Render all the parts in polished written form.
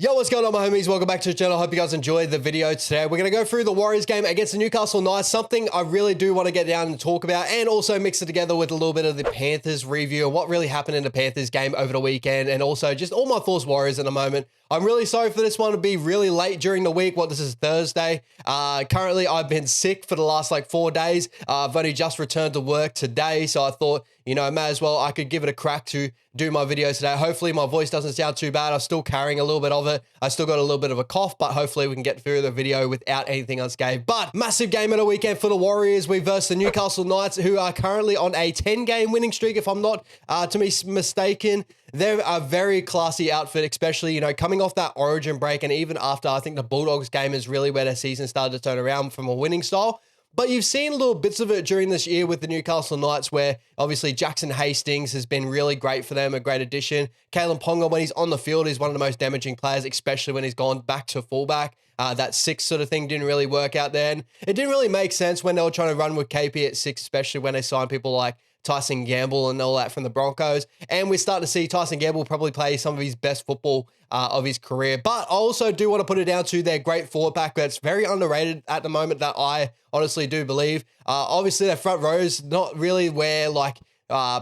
Yo, what's going on, my homies? Welcome back to the channel. Hope you guys enjoyed the video today. We're going to go through the Warriors game against the Newcastle Knights, something I really do want to get down and talk about, and also mix it together with a little bit of the Panthers review of what really happened in the Panthers game over the weekend, and also just all my thoughts Warriors in a moment. I'm really sorry for this one to be really late during the week. This is Thursday. Currently, I've been sick for the last 4 days. I've only just returned to work today, so I thought, may as well, I could give it a crack to do my video today. Hopefully my voice doesn't sound too bad. I'm still carrying a little bit of it. I still got a little bit of a cough, but hopefully we can get through the video without anything unscathed. But massive game of the weekend for the Warriors. We versus the Newcastle Knights, who are currently on a 10-game winning streak, if I'm not to be mistaken. They're a very classy outfit, especially, coming off that Origin break, and even after, I think the Bulldogs game is really where their season started to turn around from a winning style. But you've seen little bits of it during this year with the Newcastle Knights, where obviously Jackson Hastings has been really great for them, a great addition. Kalen Ponga, when he's on the field, is one of the most damaging players, especially when he's gone back to fullback. That 6 sort of thing didn't really work out there. And it didn't really make sense when they were trying to run with KP at 6, especially when they signed people like Tyson Gamble and all that from the Broncos. And we're starting to see Tyson Gamble probably play some of his best football of his career. But I also do want to put it down to their great forward pack that's very underrated at the moment, that I honestly do believe. Obviously, their front row is not really where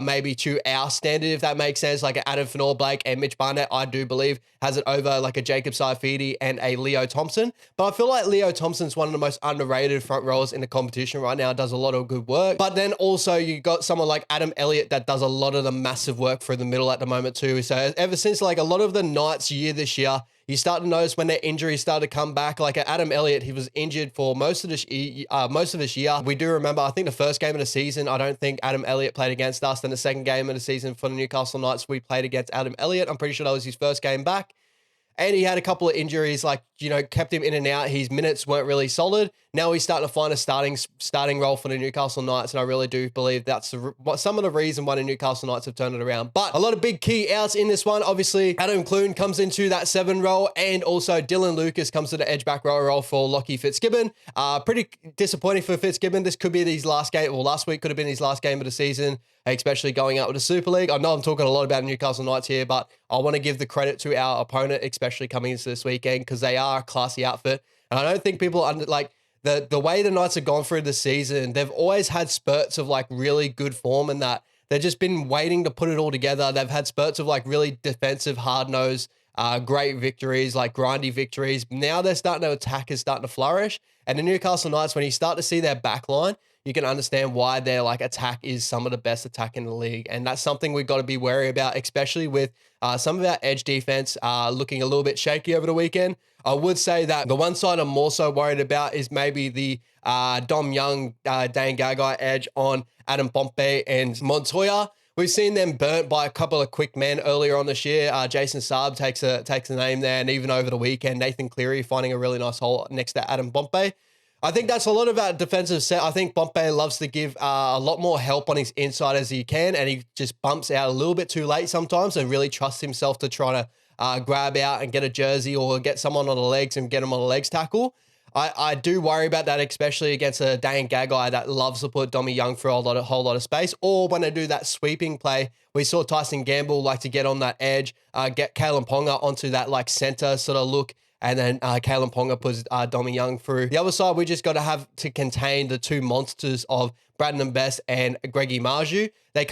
maybe to our standard, if that makes sense. Like Adam Fanor-Blake and Mitch Barnett, I do believe, has it over like a Jacob Saifidi and a Leo Thompson. But I feel like Leo Thompson's one of the most underrated front rowers in the competition right now, does a lot of good work. But then also you got someone like Adam Elliott that does a lot of the massive work for the middle at the moment too. So ever since a lot of the Knights year this year, you start to notice when their injuries started to come back. Like Adam Elliott, he was injured for most of this year. We do remember, I think the first game of the season, I don't think Adam Elliott played against us. Then the second game of the season for the Newcastle Knights, we played against Adam Elliott. I'm pretty sure that was his first game back. And he had a couple of injuries, kept him in and out. His minutes weren't really solid. Now he's starting to find a starting role for the Newcastle Knights, and I really do believe that's some of the reason why the Newcastle Knights have turned it around. But a lot of big key outs in this one. Obviously, Adam Clune comes into that 7 role, and also Dylan Lucas comes to the edge back row role for Lockie Fitzgibbon. Pretty disappointing for Fitzgibbon. This could be his last game, or last week could have been his last game of the season, especially going out with the Super League. I know I'm talking a lot about Newcastle Knights here, but I want to give the credit to our opponent, especially coming into this weekend, because they are a classy outfit. And I don't think people the way the Knights have gone through the season, they've always had spurts of really good form, and that they've just been waiting to put it all together. They've had spurts of really defensive, hard-nosed, great victories, grindy victories. Now they're starting to attack, is starting to flourish. And the Newcastle Knights, when you start to see their back line, you can understand why their attack is some of the best attack in the league. And that's something we've got to be wary about, especially with some of our edge defense looking a little bit shaky over the weekend. I would say that the one side I'm more so worried about is maybe the Dom Young, Dane Gagai edge on Adam Pompey and Montoya. We've seen them burnt by a couple of quick men earlier on this year. Jason Saab takes a name there, and even over the weekend, Nathan Cleary finding a really nice hole next to Adam Pompey. I think that's a lot of our defensive set. I think Pompey loves to give a lot more help on his inside as he can, and he just bumps out a little bit too late sometimes and really trusts himself to try to grab out and get a jersey or get someone on the legs and get him on the legs tackle. I do worry about that, especially against a Dane Gagai that loves to put Dommy Young for a whole lot of space. Or when they do that sweeping play, we saw Tyson Gamble like to get on that edge, get Kalen Ponga onto that center sort of look, and then Kalen Ponga puts Dommy Young through. The other side, we just got to have to contain the two monsters of Braden Best and Greggy Marju. They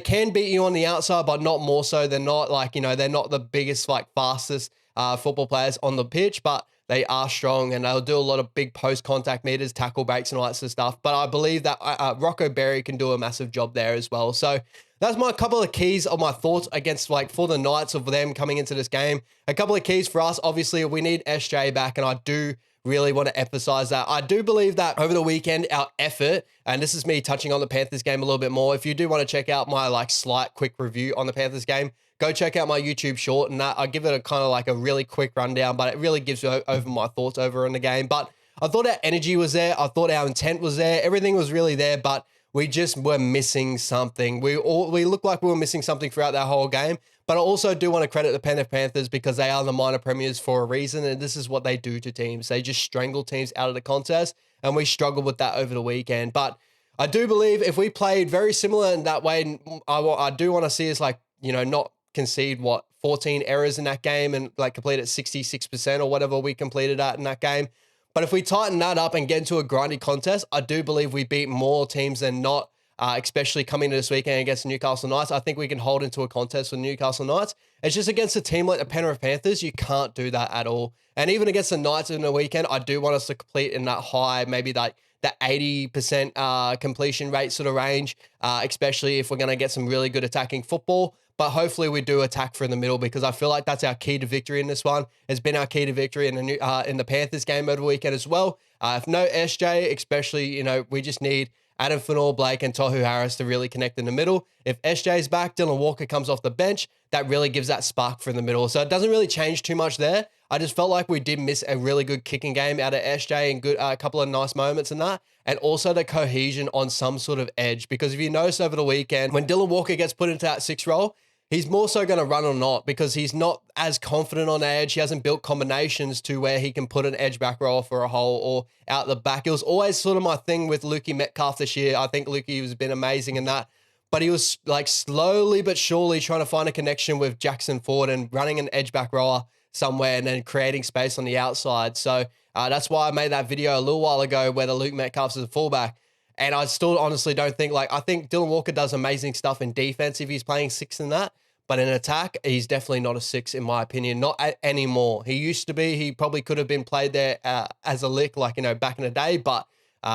can beat you on the outside, but not more so. They're not they're not the biggest, fastest football players on the pitch, but they are strong, and they'll do a lot of big post-contact meters, tackle breaks, and all that sort of stuff. But I believe that Rocco Berry can do a massive job there as well. So that's my couple of keys of my thoughts against for the Knights of them coming into this game. A couple of keys for us, obviously, we need SJ back, and I do really want to emphasize that. I do believe that over the weekend, our effort, and this is me touching on the Panthers game a little bit more. If you do want to check out my slight quick review on the Panthers game, go check out my YouTube short, and that I give it a kind of a really quick rundown, but it really gives you over my thoughts over in the game. But I thought our energy was there. I thought our intent was there. Everything was really there, but we just were missing something. We looked like we were missing something throughout that whole game. But I also do want to credit the Penrith Panthers, because they are the minor premiers for a reason, and this is what they do to teams. They just strangle teams out of the contest, and we struggled with that over the weekend. But I do believe if we played very similar in that way, I do want to see us not concede 14 errors in that game and like completed 66% or whatever we completed at in that game. But if we tighten that up and get into a grindy contest, I do believe we beat more teams than not, especially coming into this weekend against the Newcastle Knights. I think we can hold into a contest with Newcastle Knights. It's just against a team like the Penrith Panthers, you can't do that at all. And even against the Knights in the weekend, I do want us to complete in that high, maybe like that 80% completion rate sort of range, especially if we're going to get some really good attacking football. But hopefully we do attack from the middle, because I feel like that's our key to victory in this one. It's been our key to victory in the Panthers game over the weekend as well. If no SJ, especially, we just need Adam Fanor-Blake and Tohu Harris to really connect in the middle. If SJ's back, Dylan Walker comes off the bench, that really gives that spark from the middle. So it doesn't really change too much there. I just felt like we did miss a really good kicking game out of SJ and a couple of nice moments in that. And also the cohesion on some sort of edge. Because if you notice over the weekend, when Dylan Walker gets put into that 6 role, he's more so going to run or not, because he's not as confident on edge. He hasn't built combinations to where he can put an edge back row for a hole or out the back. It was always sort of my thing with Lukey Metcalf this year. I think Lukey has been amazing in that. But he was like slowly but surely trying to find a connection with Jackson Ford and running an edge back rower somewhere and then creating space on the outside. So that's why I made that video a little while ago where the Luke Metcalf's a fullback. And I still honestly don't think, I think Dylan Walker does amazing stuff in defense if he's playing 6 in that. But in attack, he's definitely not a 6 in my opinion, not anymore. He used to be. He probably could have been played there as a lick, back in the day, but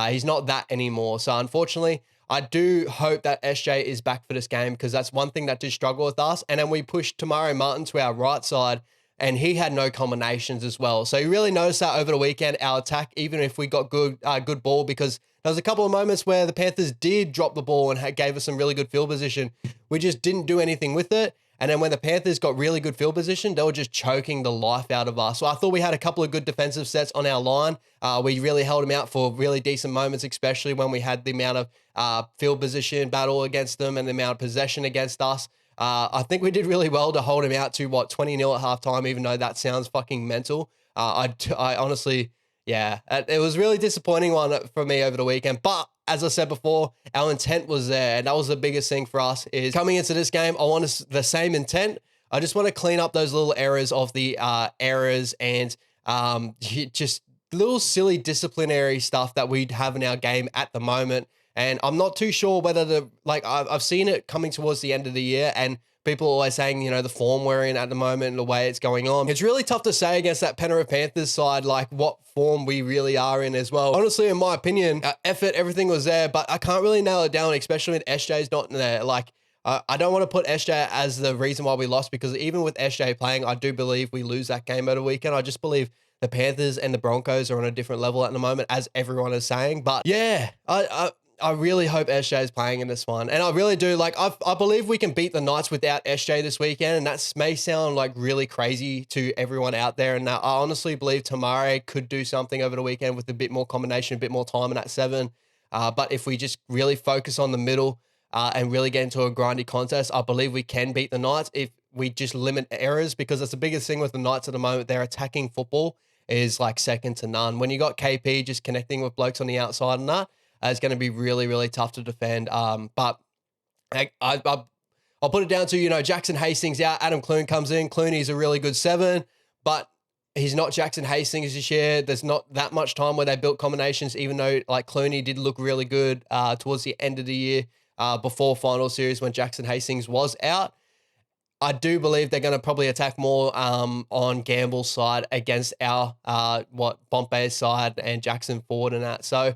he's not that anymore. So unfortunately, I do hope that SJ is back for this game, because that's one thing that did struggle with us. And then we pushed Tamari Martin to our right side, and he had no combinations as well. So you really noticed that over the weekend, our attack, even if we got good ball, because there was a couple of moments where the Panthers did drop the ball and gave us some really good field position. We just didn't do anything with it. And then when the Panthers got really good field position, they were just choking the life out of us. So I thought we had a couple of good defensive sets on our line. We really held them out for really decent moments, especially when we had the amount of field position battle against them and the amount of possession against us. I think we did really well to hold him out to 20-0 at halftime, even though that sounds fucking mental. I honestly, yeah, it was really disappointing one for me over the weekend. But as I said before, our intent was there, and that was the biggest thing for us. Is coming into this game, I want the same intent. I just want to clean up those little errors of the errors and just little silly disciplinary stuff that we have in our game at the moment. And I'm not too sure whether I've seen it coming towards the end of the year, and people are always saying, the form we're in at the moment and the way it's going on. It's really tough to say against that Penrith Panthers side, what form we really are in as well. Honestly, in my opinion, effort, everything was there, but I can't really nail it down, especially when SJ's not there. I don't want to put SJ as the reason why we lost, because even with SJ playing, I do believe we lose that game over the weekend. I just believe the Panthers and the Broncos are on a different level at the moment, as everyone is saying. But yeah, I really hope SJ is playing in this one. And I really do. I believe we can beat the Knights without SJ this weekend. And that may sound really crazy to everyone out there. And I honestly believe Tamare could do something over the weekend with a bit more combination, a bit more time in that 7. But if we just really focus on the middle and really get into a grindy contest, I believe we can beat the Knights if we just limit errors, because that's the biggest thing with the Knights at the moment. Their attacking football is second to none. When you got KP just connecting with blokes on the outside and that, it's going to be really, really tough to defend. But I'll put it down to, Jackson Hastings out, Adam Clune comes in. Clooney's a really good 7, but he's not Jackson Hastings this year. There's not that much time where they built combinations, even though Clooney did look really good towards the end of the year before final series when Jackson Hastings was out. I do believe they're going to probably attack more on Gamble's side against our Bombay's side and Jackson Ford and that. So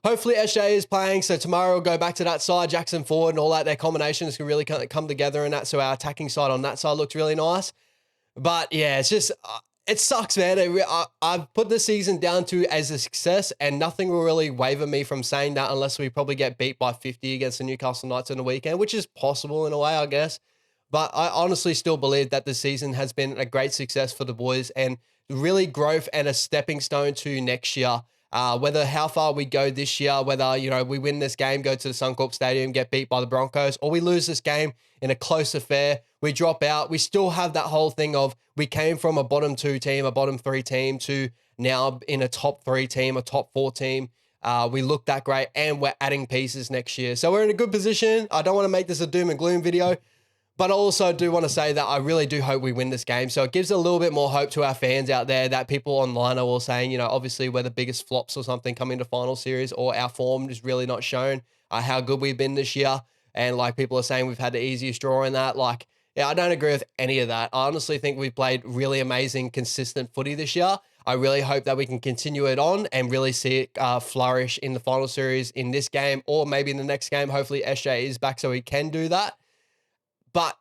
hopefully SJ is playing, so tomorrow we'll go back to that side, Jackson Ford and all that. Their combinations can really come together in that, so our attacking side on that side looks really nice. But yeah, it's just, it sucks, man. I've put the season down to as a success, and nothing will really waver me from saying that unless we probably get beat by 50 against the Newcastle Knights on the weekend, which is possible in a way, I guess. But I honestly still believe that the season has been a great success for the boys, and really growth and a stepping stone to next year. Whether how far we go this year, whether, we win this game, go to the Suncorp Stadium, get beat by the Broncos, or we lose this game in a close affair, we drop out, we still have that whole thing of we came from a bottom 2 team, a bottom 3 team, to now in a top 3 team, a top 4 team. We look that great, and we're adding pieces next year. So we're in a good position. I don't want to make this a doom and gloom video, But I also do want to say that I really do hope we win this game. So it gives a little bit more hope to our fans out there that people online are all saying, you know, obviously we're the biggest flops or something coming to final series, or our form is really not shown how good we've been this year. And like people are saying, we've had the easiest draw in that. Like, yeah, I don't agree with any of that. I honestly think we've played really amazing, consistent footy this year. I really hope that we can continue it on and really see it flourish in the final series in this game, or maybe in the next game. Hopefully SJ is back so he can do that. But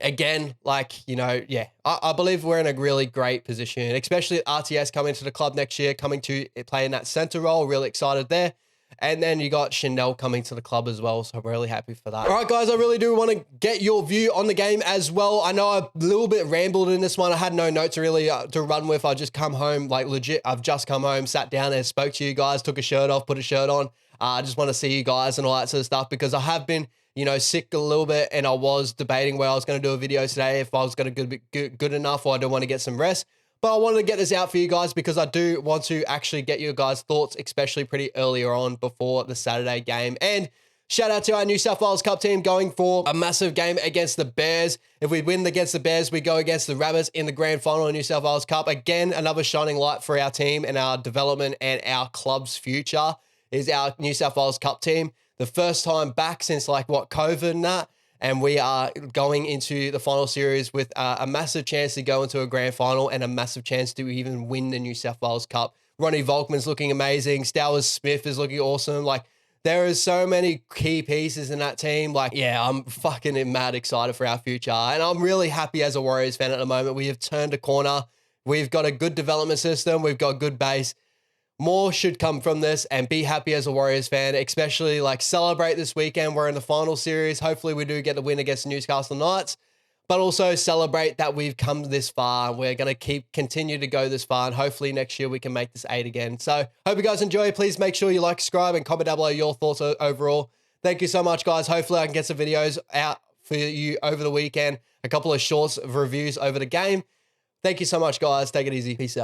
again, like, you know, yeah, I believe we're in a really great position, especially RTS coming to the club next year, coming to play in that center role. Really excited there. And then you got Chanel coming to the club as well. So I'm really happy for that. All right, guys, I really do want to get your view on the game as well. I know I a little bit rambled in this one. I had no notes really to run with. I just come home, like legit, I've just come home, sat down and spoke to you guys, took a shirt off, put a shirt on. I just want to see you guys and all that sort of stuff, because I have been, you know, sick a little bit, and I was debating where I was going to do a video today, if I was going to be good enough, or I don't want to get some rest. But I wanted to get this out for you guys because I do want to actually get you guys' thoughts, especially pretty earlier on before the Saturday game. And shout out to our New South Wales Cup team going for a massive game against the Bears. If we win against the Bears, we go against the Rabbits in the grand final of New South Wales Cup. Again, another shining light for our team and our development and our club's future is our New South Wales Cup team. The first time back since like COVID and that. And we are going into the final series with a massive chance to go into a grand final and a massive chance to even win the New South Wales Cup. Ronnie Volkman's looking amazing. Stowers Smith is looking awesome. Like, there is so many key pieces in that team. Like, yeah, I'm fucking mad excited for our future. And I'm really happy as a Warriors fan at the moment. We have turned a corner. We've got a good development system. We've got good base. More should come from this, and be happy as a Warriors fan, especially like celebrate this weekend. We're in the final series. Hopefully we do get the win against the Newcastle Knights, but also celebrate that we've come this far. We're going to continue to go this far, and hopefully next year we can make this 8 again. So hope you guys enjoy. Please make sure you like, subscribe, and comment down below your thoughts overall. Thank you so much, guys. Hopefully I can get some videos out for you over the weekend. A couple of shorts of reviews over the game. Thank you so much, guys. Take it easy. Peace out.